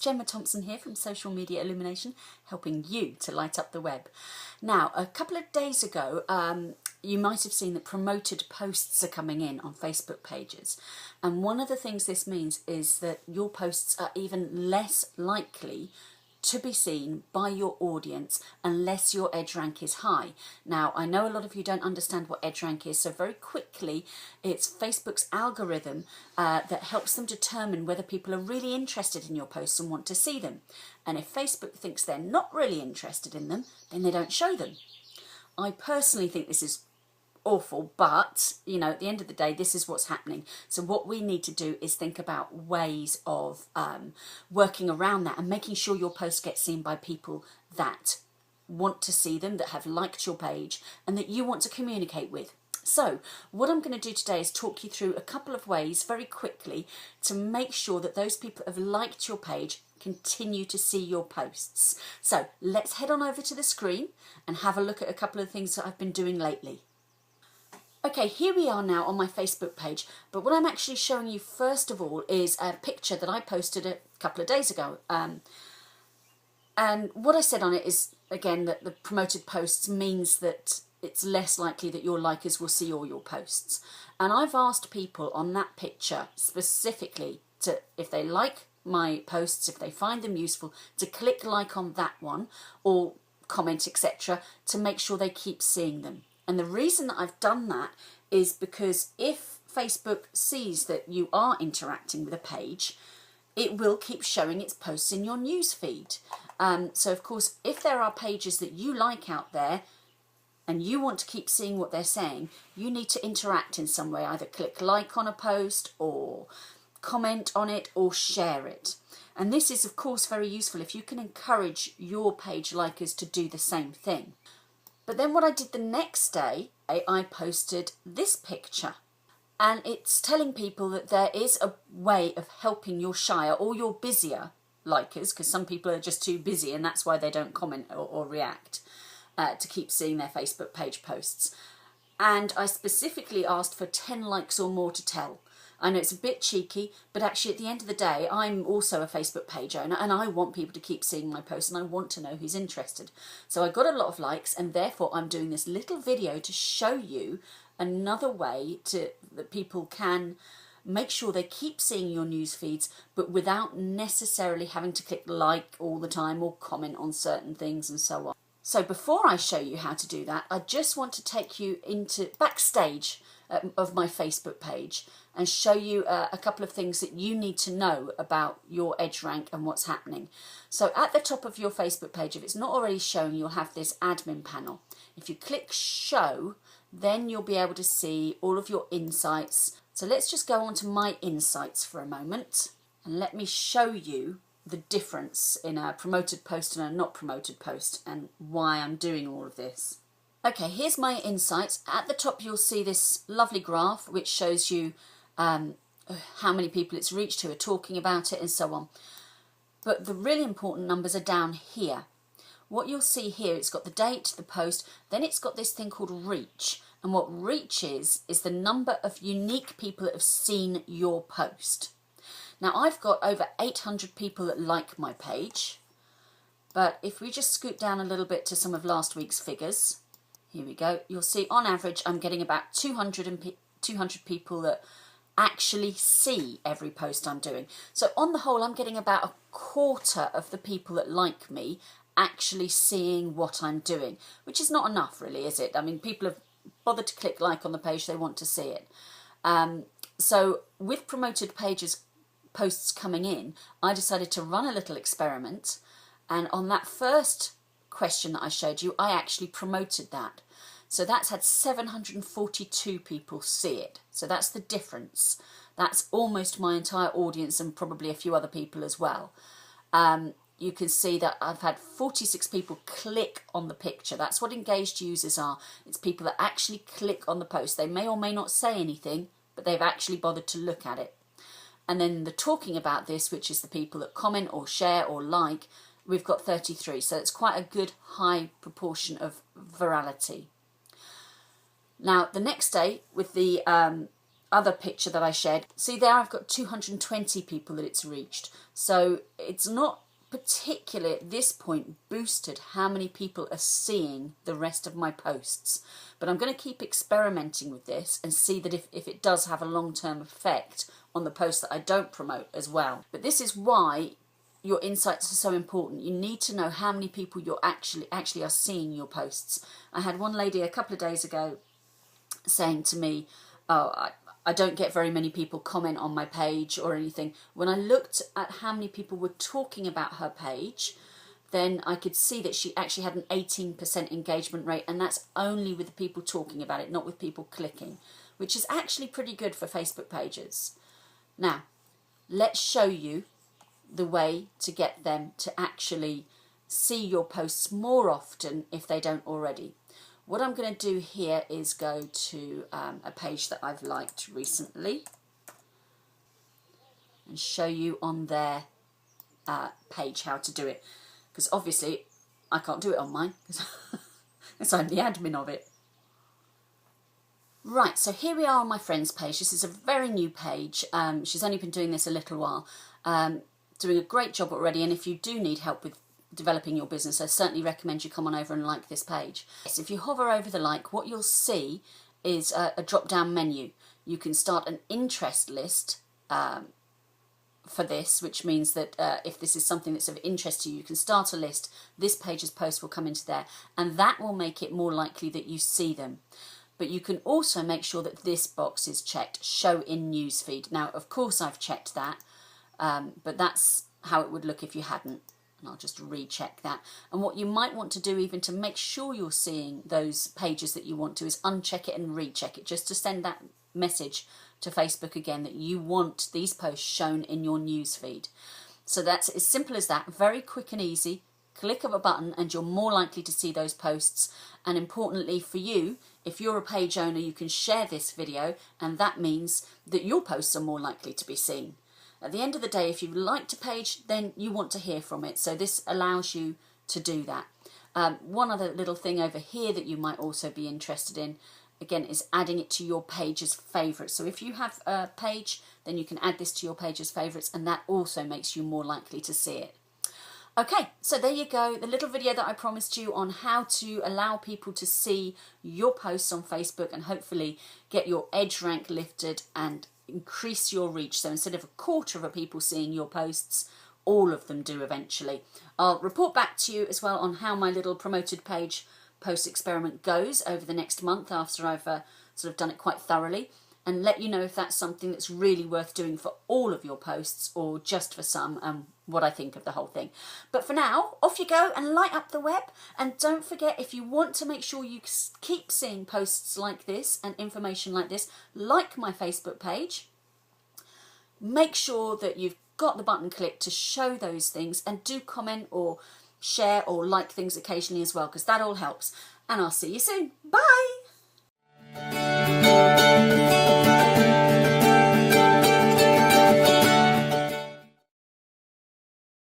Gemma Thompson here from Social Media Illumination, helping you to light up the web. Now, a couple of days ago, you might have seen that promoted posts are coming in on Facebook pages. And one of the things this means is that your posts are even less likely to be seen by your audience unless your edge rank is high. Now, I know a lot of you don't understand what edge rank is, so very quickly, it's Facebook's algorithm that helps them determine whether people are really interested in your posts and want to see them. And if Facebook thinks they're not really interested in them, then they don't show them. I personally think this is awful, but you know, at the end of the day, this is what's happening. So what we need to do is think about ways of working around that and making sure your posts get seen by people that want to see them, that have liked your page and that you want to communicate with. So what I'm going to do today is talk you through a couple of ways very quickly to make sure that those people that have liked your page continue to see your posts. So let's head on over to the screen and have a look at a couple of things that I've been doing lately. Okay, here we are now on my Facebook page, but what I'm actually showing you first of all is a picture that I posted a couple of days ago. And what I said on it is, again, that the promoted posts means that it's less likely that your likers will see all your posts. And I've asked people on that picture specifically to, if they like my posts, if they find them useful, to click like on that one or comment, etc., to make sure they keep seeing them. And the reason that I've done that is because if Facebook sees that you are interacting with a page, it will keep showing its posts in your news feed. So of course, if there are pages that you like out there and you want to keep seeing what they're saying, you need to interact in some way, either click like on a post or comment on it or share it. And this is of course very useful if you can encourage your page likers to do the same thing. But then what I did the next day, I posted this picture, and it's telling people that there is a way of helping your shyer or your busier likers, because some people are just too busy and that's why they don't comment or react to keep seeing their Facebook page posts. And I specifically asked for 10 likes or more to tell. I know it's a bit cheeky, but actually at the end of the day, I'm also a Facebook page owner and I want people to keep seeing my posts and I want to know who's interested. So I got a lot of likes and therefore I'm doing this little video to show you another way that people can make sure they keep seeing your news feeds, but without necessarily having to click like all the time or comment on certain things and so on. So before I show you how to do that, I just want to take you into backstage of my Facebook page and show you a couple of things that you need to know about your edge rank and what's happening. So at the top of your Facebook page, if it's not already shown, you'll have this admin panel. If you click show, then you'll be able to see all of your insights. So let's just go on to my insights for a moment and let me show you the difference in a promoted post and a not promoted post and why I'm doing all of this. Okay, here's my insights. At the top you'll see this lovely graph which shows you how many people it's reached, who are talking about it and so on. But the really important numbers are down here. What you'll see here, it's got the date, the post, then it's got this thing called reach. And what reach is the number of unique people that have seen your post. Now I've got over 800 people that like my page, but if we just scoot down a little bit to some of last week's figures, here we go, you'll see on average I'm getting about 200 people that actually see every post I'm doing. So on the whole I'm getting about a quarter of the people that like me actually seeing what I'm doing, which is not enough really, is it? I mean, people have bothered to click like on the page, they want to see it. So with promoted posts coming in, I decided to run a little experiment, and on that first question that I showed you, I actually promoted that. So that's had 742 people see it. So that's the difference. That's almost my entire audience and probably a few other people as well. You can see that I've had 46 people click on the picture. That's what engaged users are. It's people that actually click on the post. They may or may not say anything, but they've actually bothered to look at it. And then the talking about this, which is the people that comment or share or like, we've got 33. So it's quite a good high proportion of virality. Now, the next day with the other picture that I shared, see there I've got 220 people that it's reached. So it's not particularly at this point boosted how many people are seeing the rest of my posts. But I'm going to keep experimenting with this and see that if it does have a long-term effect on the posts that I don't promote as well. But this is why your insights are so important. You need to know how many people you're actually are seeing your posts. I had one lady a couple of days ago saying to me, oh, I don't get very many people comment on my page or anything. When I looked at how many people were talking about her page, then I could see that she actually had an 18% engagement rate, and that's only with the people talking about it, not with people clicking, which is actually pretty good for Facebook pages. Now, let's show you the way to get them to actually see your posts more often if they don't already. What I'm going to do here is go to a page that I've liked recently and show you on their page how to do it. Because obviously I can't do it on mine because I'm the admin of it. Right, so here we are on my friend's page. This is a very new page. She's only been doing this a little while. Doing a great job already, and if you do need help with developing your business, I certainly recommend you come on over and like this page. Yes, if you hover over the like, what you'll see is a drop-down menu. You can start an interest list for this, which means that if this is something that's of interest to you, you can start a list. This page's post will come into there, and that will make it more likely that you see them. But you can also make sure that this box is checked, show in newsfeed. Now, of course, I've checked that. But that's how it would look if you hadn't, and I'll just recheck that. And what you might want to do, even to make sure you're seeing those pages that you want to, is uncheck it and recheck it, just to send that message to Facebook again that you want these posts shown in your newsfeed. So that's as simple as that, very quick and easy. Click of a button and you're more likely to see those posts. And importantly for you, if you're a page owner, you can share this video, and that means that your posts are more likely to be seen. At the end of the day, if you liked a page, then you want to hear from it. So this allows you to do that. One other little thing over here that you might also be interested in, again, is adding it to your page's favourites. So if you have a page, then you can add this to your page's favourites, and that also makes you more likely to see it. Okay, so there you go, the little video that I promised you on how to allow people to see your posts on Facebook and hopefully get your edge rank lifted and increase your reach. So instead of a quarter of people seeing your posts, all of them do eventually. I'll report back to you as well on how my little promoted page post experiment goes over the next month after I've sort of done it quite thoroughly, and let you know if that's something that's really worth doing for all of your posts or just for some, and what I think of the whole thing. But for now, off you go and light up the web. And don't forget, if you want to make sure you keep seeing posts like this and information like this, like my Facebook page. Make sure that you've got the button clicked to show those things, and do comment or share or like things occasionally as well, because that all helps. And I'll see you soon. Bye!